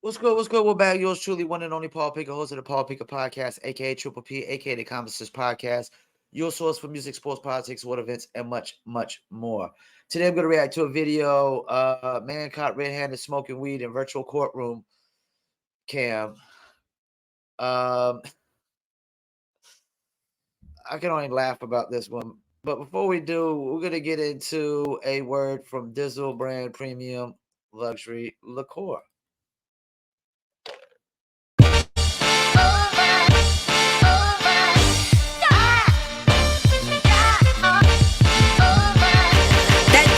What's good? What's good? We're back. Yours truly, one and only Paul Picker, host of the Paul Picker Podcast, aka Triple P, aka the Converses Podcast. Your source for music, sports, politics, world events, and much, much more. Today, I'm going to react to a video. Man caught red-handed smoking weed in virtual courtroom cam. I can only laugh about this one. But before we do, we're going to get into a word from Dizzle brand premium luxury liqueur.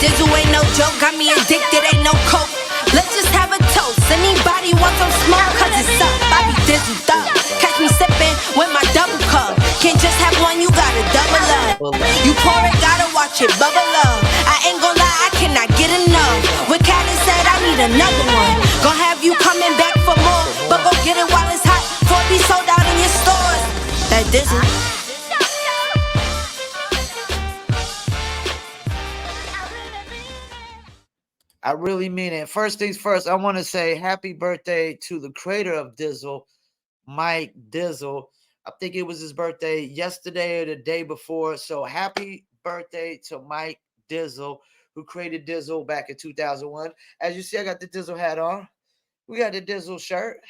Dizzle ain't no joke, got me addicted, ain't no coke. Let's just have a toast. Anybody want some smoke? Cause it's up, I be dizzled up. Catch me sipping with my double cup. Can't just have one, you gotta double up. You pour it, gotta watch it bubble up. I ain't gon' lie, I cannot get enough. When Callie said I need another one, gon' have you coming back for more. But go get it while it's hot, before it be sold out in your stores. That Dizzle. I really mean it. First things first, I want to say happy birthday to the creator of Dizzle, Mike Dizzle. I think it was his birthday yesterday or the day before. So happy birthday to Mike Dizzle, who created Dizzle back in 2001. As you see, I got the Dizzle hat on. We got the Dizzle shirt.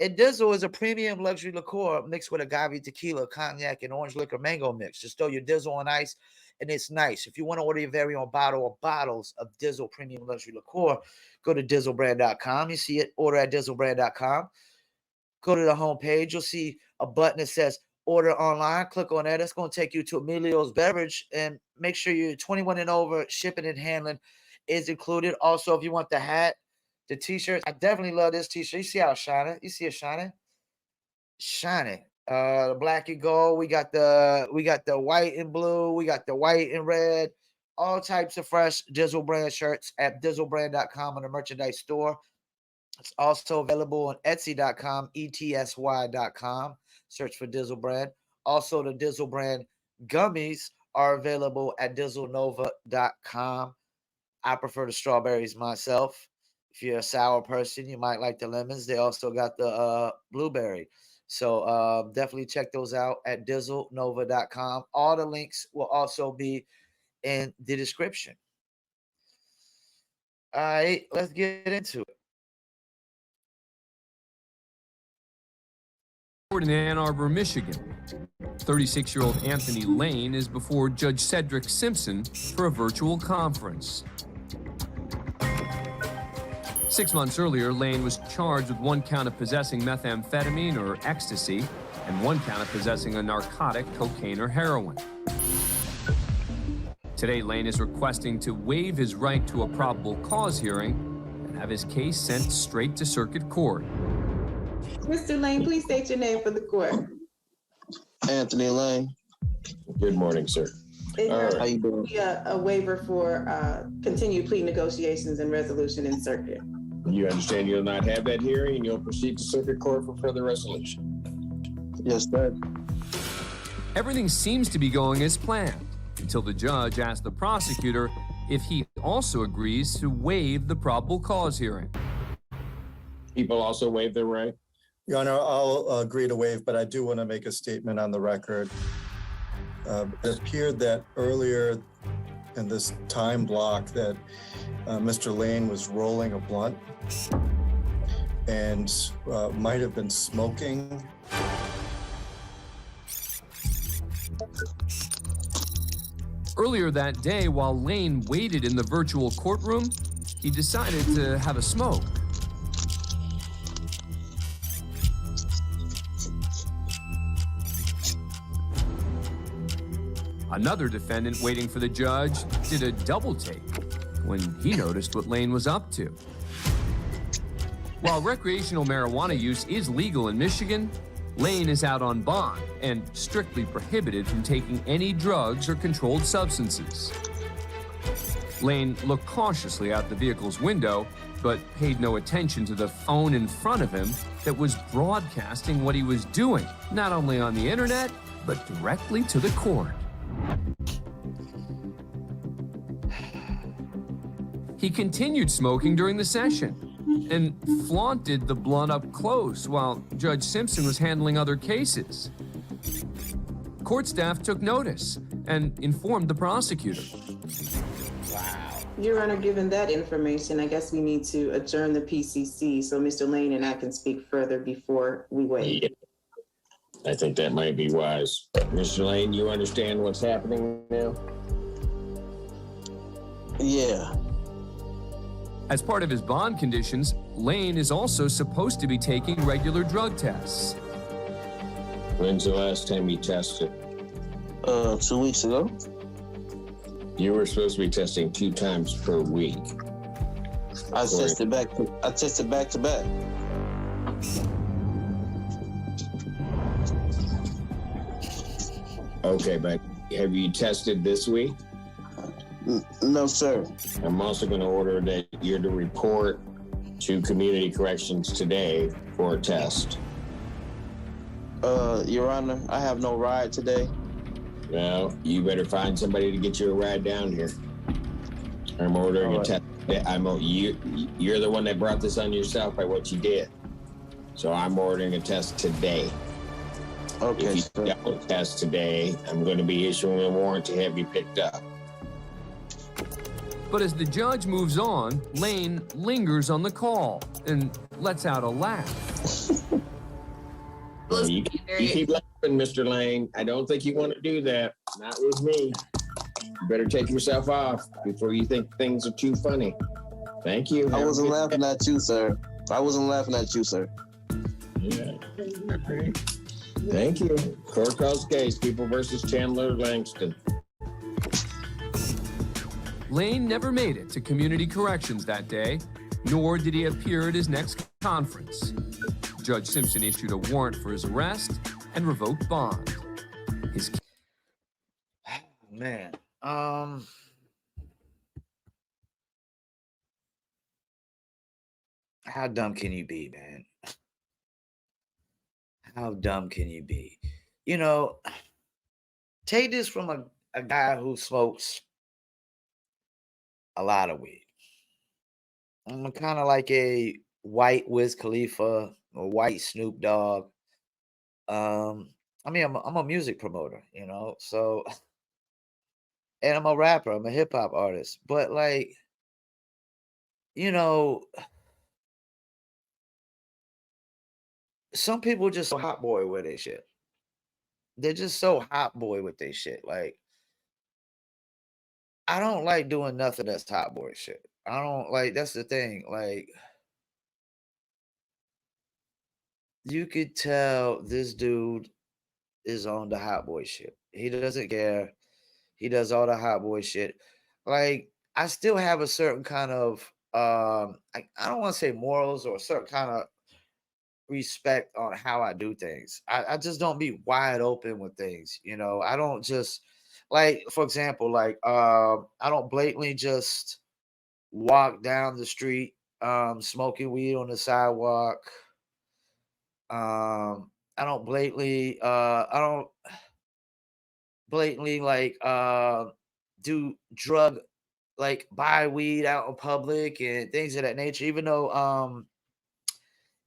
And Dizzle is a premium luxury liqueur mixed with agave tequila, cognac, and orange liquor mango mix. Just throw your Dizzle on ice, and it's nice. If you want to order your very own bottle or bottles of Dizzle premium luxury liqueur, go to dizzlebrand.com. You see it, order at dizzlebrand.com. Go to the homepage. You'll see a button that says order online. Click on that. That's going to take you to Emilio's Beverage, and make sure you're 21 and over. Shipping and handling is included. Also, if you want the hat, the t-shirts, I definitely love this t-shirt. You see how it's shining? You see it shining? Shining. The black and gold. We got the white and blue. We got the white and red. All types of fresh Dizzle brand shirts at dizzlebrand.com on the merchandise store. It's also available on Etsy.com, ETSY.com. Search for Dizzle brand. Also, the Dizzle brand gummies are available at dizzlenova.com. I prefer the strawberries myself. If you're a sour person, you might like the lemons. They also got the blueberry. So definitely check those out at dizzlenova.com. All the links will also be in the description. All right, let's get into it. In Ann Arbor, Michigan, 36-year-old Anthony Lane is before Judge Cedric Simpson for a virtual conference. 6 months earlier, Lane was charged with 1 count of possessing methamphetamine or ecstasy and 1 count of possessing a narcotic, cocaine or heroin. Today, Lane is requesting to waive his right to a probable cause hearing and have his case sent straight to circuit court. Mr. Lane, please state your name for the court. Anthony Lane. Good morning, sir. How you doing? A waiver for continued plea negotiations and resolution in circuit. You understand you'll not have that hearing and you'll proceed to circuit court for further resolution? Yes, sir. Everything seems to be going as planned until the judge asked the prosecutor if he also agrees to waive the probable cause hearing. People also waive their right? Your Honor, I'll agree to waive, but I do want to make a statement on the record. It appeared that earlier in this time block that Mr. Lane was rolling a blunt and might have been smoking. Earlier that day, while Lane waited in the virtual courtroom, he decided to have a smoke. Another defendant waiting for the judge did a double take when he noticed what Lane was up to. While recreational marijuana use is legal in Michigan, Lane is out on bond and strictly prohibited from taking any drugs or controlled substances. Lane looked cautiously out the vehicle's window, but paid no attention to the phone in front of him that was broadcasting what he was doing, not only on the internet, but directly to the court. He continued smoking during the session and flaunted the blunt up close while Judge Simpson was handling other cases. Court staff took notice and informed the prosecutor. Your Honor, given that information, I guess we need to adjourn the PCC so Mr. Lane and I can speak further before we wait. Yeah. I think that might be wise. Mr. Lane, you understand what's happening now? Yeah. As part of his bond conditions, Lane is also supposed to be taking regular drug tests. When's the last time you tested? 2 weeks ago. You were supposed to be testing 2 times per week. I tested back to back. Okay, but have you tested this week? No, sir. I'm also going to order that you're to report to community corrections today for a test. Your Honor, I have no ride today. Well, you better find somebody to get you a ride down here. I'm ordering a test. You're the one that brought this on yourself by what you did. So I'm ordering a test today. Okay, If you sir. don't test today, I'm going to be issuing a warrant to have you picked up. But as the judge moves on, Lane lingers on the call and lets out a laugh. You keep laughing, Mr. Lane. I don't think you want to do that. Not with me. You better take yourself off before you think things are too funny. Thank you. I wasn't laughing at you, sir. Yeah. Thank you. Court calls case, People versus Chandler Langston. Lane never made it to community corrections that day, nor did he appear at his next conference. Judge Simpson issued a warrant for his arrest and revoked bond. His Man, how dumb can you be, man? How dumb can you be? You know, take this from a guy who smokes a lot of weed. I'm kind of like a white Wiz Khalifa, a white Snoop Dogg. I mean, I'm a music promoter, you know, so, and I'm a rapper, I'm a hip hop artist, but like, you know, some people just so hot boy with their shit. They're just so hot boy with their shit. Like, I don't like doing nothing that's hot boy shit. I don't like, that's the thing. Like, you could tell this dude is on the hot boy shit. He doesn't care. He does all the hot boy shit. Like, I still have a certain kind of I don't want to say morals or a certain kind of respect on how I do things. I just don't be wide open with things, you know. I don't just like, for example, like I don't blatantly just walk down the street smoking weed on the sidewalk. I don't blatantly like do drug like buy weed out in public and things of that nature, even though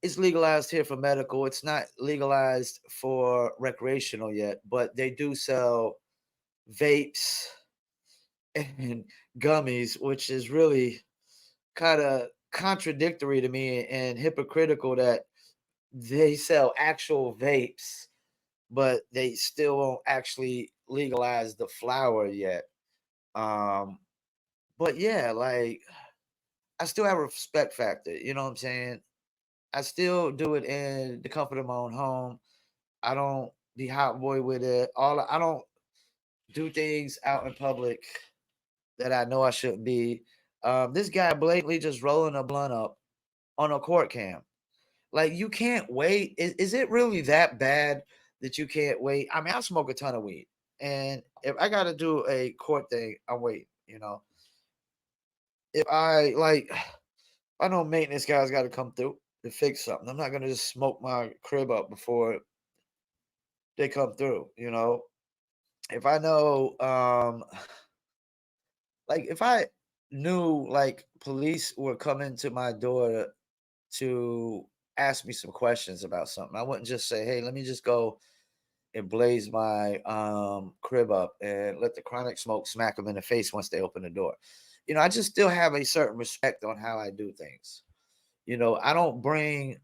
it's legalized here for medical. It's not legalized for recreational yet, but they do sell vapes and gummies, which is really kind of contradictory to me and hypocritical that they sell actual vapes, but they still won't actually legalize the flower yet. Um, but yeah, like I still have a respect factor, you know what I'm saying? I still do it in the comfort of my own home. I don't be hot boy with it. I don't do things out in public that I know I shouldn't be. This guy blatantly just rolling a blunt up on a court cam. Like you can't wait. Is it really that bad that you can't wait? I mean, I smoke a ton of weed, and if I got to do a court thing, I'm waiting. You know, if I like, I know maintenance guys got to come through to fix something. I'm not gonna just smoke my crib up before they come through. You know, if I know, like if I knew like police were coming to my door to ask me some questions about something. I wouldn't just say, "Hey, let me just go and blaze my crib up and let the chronic smoke smack them in the face once they open the door." I just still have a certain respect on how I do things. I don't bring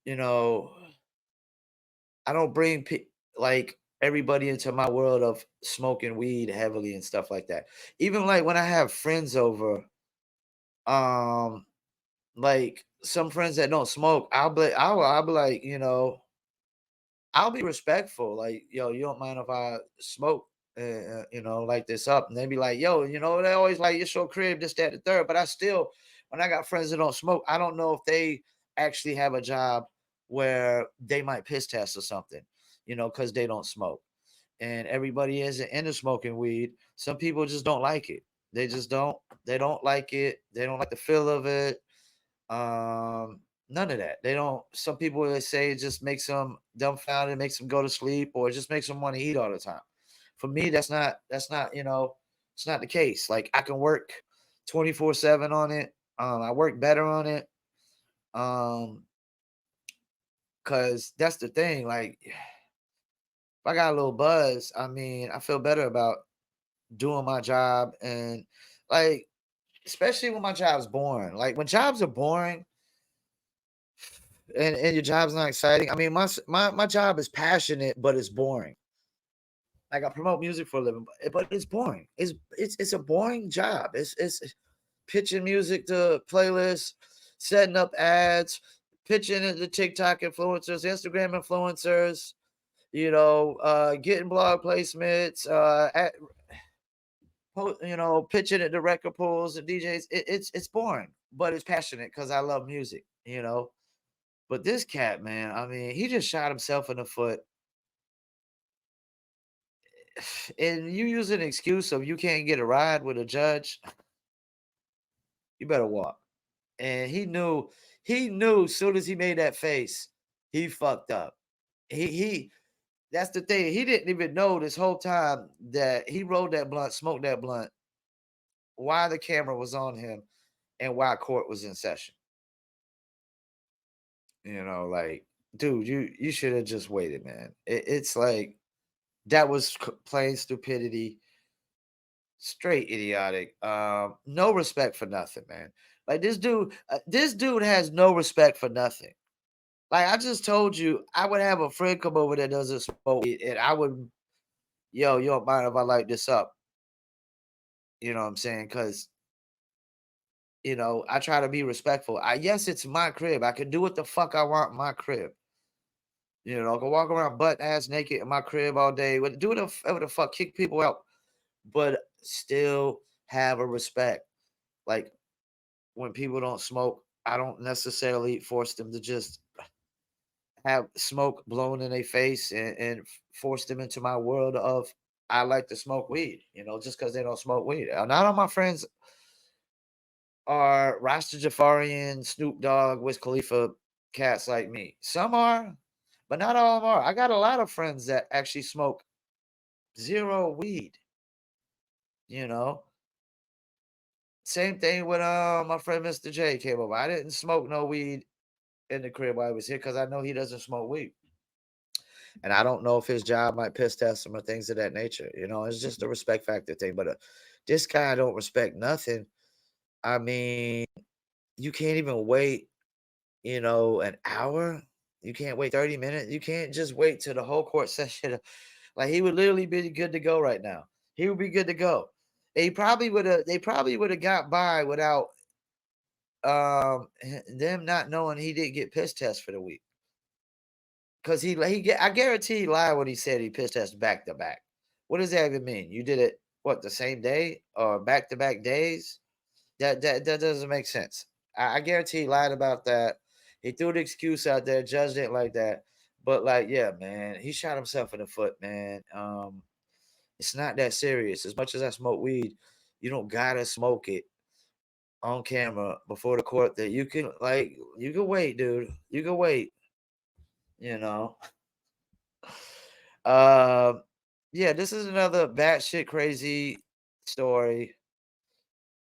you know, I don't bring like everybody into my world of smoking weed heavily and stuff like that. Even like when I have friends over, um, like some friends that don't smoke, I'll be like, I'll be respectful. Like, yo, you don't mind if I smoke, like this up? And they be like, yo, they always like, it's your crib, this, that, the third. But I still, when I got friends that don't smoke, I don't know if they actually have a job where they might piss test or something, because they don't smoke. And everybody isn't into smoking weed. Some people just don't like it. They just don't. They don't like it. They don't like the feel of it. Um, None of that. They don't. Some people would say it just makes them dumbfounded, makes them go to sleep, or it just makes them want to eat all the time. For me, that's not. That's not. It's not the case. Like I can work 24/7 on it. I work better on it. Um, cause that's the thing. Like if I got a little buzz, I mean, I feel better about doing my job and like especially when my job's boring. Like when jobs are boring, and your job's not exciting. I mean, my job is passionate, but it's boring. Like I promote music for a living, but it's boring. It's a boring job. It's pitching music to playlists, setting up ads, pitching it to TikTok influencers, Instagram influencers. Getting blog placements, pitching it to record pools and DJs. It's boring, but it's passionate because I love music. But this cat, man, I mean, he just shot himself in the foot. And you use an excuse of you can't get a ride with a judge, you better walk. And he knew as soon as he made that face, he fucked up. He that's the thing. He didn't even know this whole time that he rolled that blunt, smoked that blunt, while the camera was on him and while court was in session. Like, dude, you should have just waited, man. It's like that was plain stupidity, straight idiotic. No respect for nothing, man. Like this dude has no respect for nothing. Like I just told you, I would have a friend come over that doesn't smoke weed, and I would, yo, you don't mind if I light this up? You know what I'm saying? Because I try to be respectful. Yes, it's my crib. I can do what the fuck I want in my crib. I can walk around butt ass naked in my crib all day. Do whatever the fuck, kick people out, but still have a respect. Like when people don't smoke, I don't necessarily force them to just have smoke blown in their face and force them into my world of I like to smoke weed, just because they don't smoke weed. Not all my friends are Rasta Jafarian, Snoop Dogg, Wiz Khalifa cats like me. Some are, but not all of them are. I got a lot of friends that actually smoke zero weed, you know. Same thing with my friend Mr. J came over. I didn't smoke no weed in the crib while I was here because I know he doesn't smoke weed. And I don't know if his job might piss test him or things of that nature. It's just a respect factor thing. But this guy don't respect nothing. I mean, you can't even wait, an hour. You can't wait 30 minutes. You can't just wait till the whole court session. Like he would literally be good to go right now. He would be good to go. They probably would have got by without them not knowing he didn't get piss test for the week. Cause I guarantee he lied when he said he piss tested back to back. What does that even mean? You did it what the same day or back to back days? That doesn't make sense. I guarantee he lied about that. He threw the excuse out there. Judge didn't like that. But like, yeah, man, he shot himself in the foot, man. It's not that serious. As much as I smoke weed, you don't gotta smoke it on camera before the court. That you can wait, dude. You can wait. You know. Uh, yeah, this is another batshit crazy story.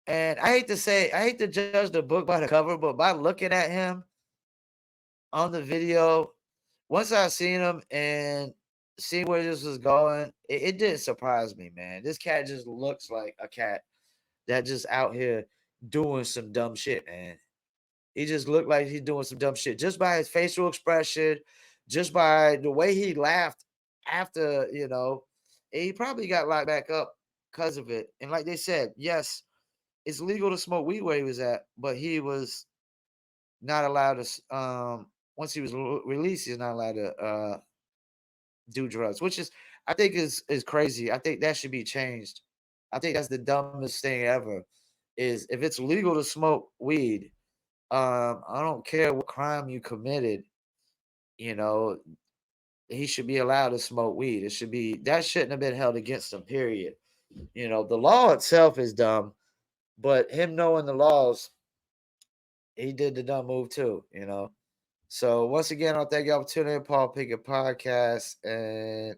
And I hate to judge the book by the cover, but by looking at him on the video, once I seen him and see where this was going, it didn't surprise me, man. This cat just looks like a cat that just out here doing some dumb shit, man. He just looked like he's doing some dumb shit just by his facial expression, just by the way he laughed after, he probably got locked back up because of it. And like they said, yes, it's legal to smoke weed where he was at, but he was not allowed to. Once he was released, he's not allowed to do drugs, which is I think is crazy. I think that should be changed. I think that's the dumbest thing ever. Is if it's legal to smoke weed, I don't care what crime you committed, you know, he should be allowed to smoke weed. It should be that shouldn't have been held against him, period. The law itself is dumb, but him knowing the laws, he did the dumb move too. So once again, I'll thank y'all for tuning in, Paul Pickett Podcast, and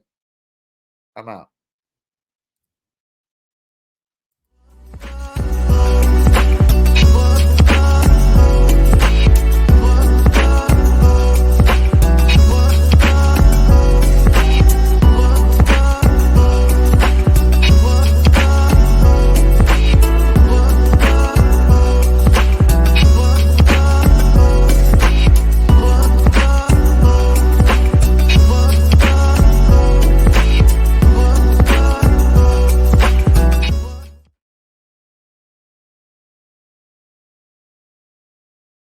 I'm out.